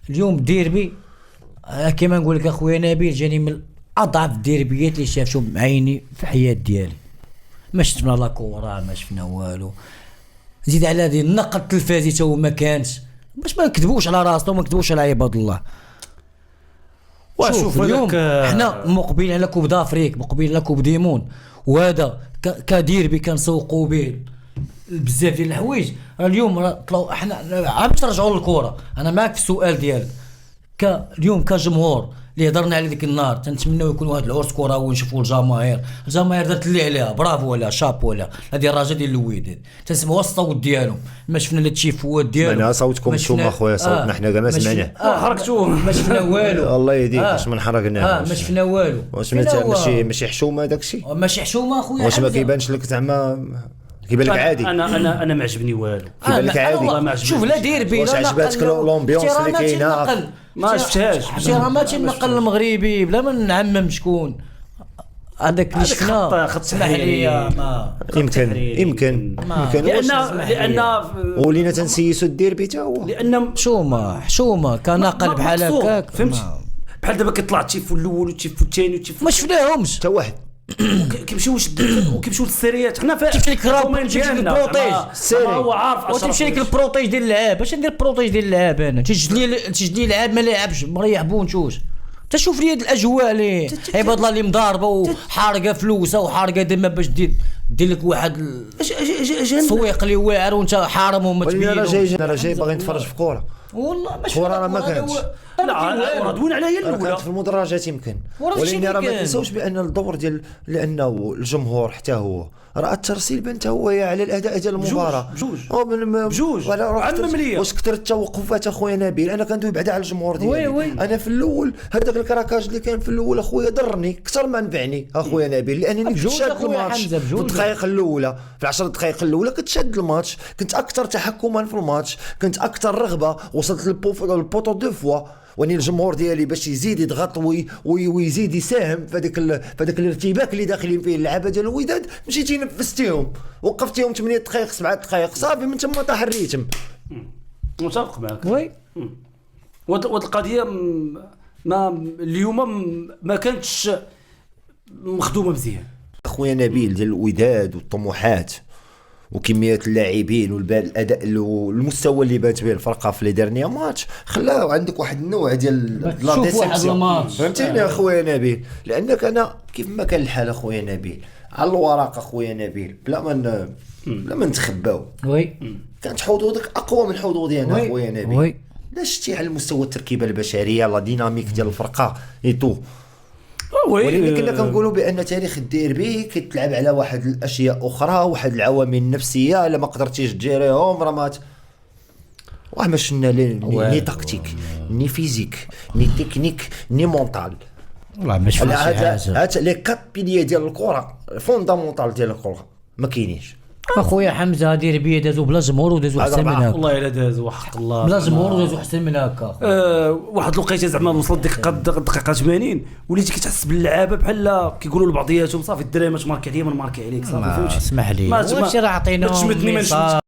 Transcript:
اليوم ديربي كما نقول لك اخويا نبيل جاني من اضعف الديربيات اللي شافتهم بعيني في حياه ديالي. ما شفنا لا كوره ما شفنا والو. زيد على هذه النقد التلفازي تا هو ما كانش باش ما نكذبوش على راسنا وما نكذبوش على عباد الله. شوف اليوم حنا مقبلين على كوب دافريك مقبلين على كوب ديمون وهذا كديربي كنسوقوا به بزاف ديال الحوايج. اليوم طلعوا احنا عم ترجعوا للكره. انا معك في السؤال ديالك اليوم كجمهور اللي هضرنا على ديك النهار تنتمناو يكون واحد العرس كروي ونشوفوا الجماهير دارت اللي عليها برافو ولا شابو ولا هذه الرجاء ديال الوداد تنسمعوا الصوت ديالهم. ما شفنا لا التشيفوات ديالهم سمعنا صوتكم نتوما اخويا صوتنا حنا كاع ما سمعناه حركتوه ما شفنا والو. الله يهديك واش ما حرقناه ما شفنا والو. واش ماشي حشومه داكشي ماشي حشومه اخويا. واش ما كيبانش لك زعما كيبان لك عادي؟ انا ما عجبني والو. كيبان لك عادي؟ شوف لا ديربي واش عجباتك لومبيونس اللي كاينه؟ ما شفتهاش. راه ما تنقل المغربي بلا ما نعمم شكون هذاك اللي شفنا. اسمح لي يمكن لان ولينا تنسيسوا الديربي حتى هو لان حشومه كان ناقل بحال هكاك فهمت. بحال دابا كيطلع التيفو الاول والتيفو الثاني والتيفو ما شفناهمش حتى واحد. وكيمشيو للسيريات حنا تمشي لك تمشي لك البروتيج هو عارف وتمشي لك البروتيج ديال اللعاب. باش ندير البروتيج ديال اللعاب انا تجدني لعاب ما لعبش مريح بونتوش. تشوف لي هاد الاجواء اللي عباد الله اللي مضاربه وحارقه فلوسه وحارقه دم باش دير لك واحد السويق اللي واعر وانت حارم وما تبين. انا جاي باغي نتفرج في كوره والله ماشي كوره راه ما كانتش. لا دوين عليها هي الاولى كانت في المدرجات يمكن. ولكن راه ما تنساوش بان الدور ديال لانه الجمهور حتى هو راه الترسيل بان حتى هو على الاداء ديال المباراه بجوج عمم ليا. واش كثر التوقفات اخويا نبيل؟ انا كندوي بعدا على الجمهور ديالي. انا في الاول هذاك الكراكاج اللي كان في الاول اخويا ضرني كثر ما نفعني اخويا نبيل لانني كنت شاد الماتش في الدقائق الاولى في 10 دقائق الاولى كنت شاد الماتش كنت اكثر تحكما في الماتش كنت اكثر رغبه وصلت للبوطو دو فوا. واني الجمهور ديالي باش يزيد يضغط ويزيد يساهم في هذاك الارتباك اللي داخلين فيه اللعابه ديال الوداد مشيتي نفستيهم وقفتيهم 8 دقائق 7 دقائق صافي من تما طاح الريتم. متفق معك. وي وهاد القضيه ما اليوم ما كانتش مخدومه مزيان اخويا نبيل ديال الوداد والطموحات وكميه اللاعبين والاداء والمستوى اللي بات به الفرقه في لي ديرنيا ماتش خلاو عندك واحد النوع ديال لا ديسيبسيون. فهمتيني اخويا نبيل؟ لانك انا كيف ما كان الحال اخويا نبيل على الورق اخويا نبيل بلا ما نتخباو كانت حظوظك اقوى من حظوظي انا اخويا نبيل. لا شتي على المستوى التركيبه البشريه لا ديناميك ديال الفرقه ايتو. ولكن كنا كنقولوا بان تاريخ الديربي كيتلعب على واحد الاشياء اخرى واحد العوامل النفسيه الا ما قدرتيش تجيريهم راه ما شفنا ني تكتيك ني فيزيك ني تكنيك ني مونطال. والله ما شفنا هذا لي كات بيليي ديال الكره فوندامونتال ديال الكره ما كاينينش. اخويا حمزه ديربي دازو بلا جمهور ودازو احسن من هكا. والله الا دازو حق الله بلا جمهور ودازو احسن من هكا. واحد الوقيته زعما وصلت دقيقه 80 وليتي كتحس باللعابه بحال كيقولوا لبعضياتهم صافي الدراري ما تماركي عليا ما نماركي عليك صافي. فهمتي اسمح لي واش راه عطيناهم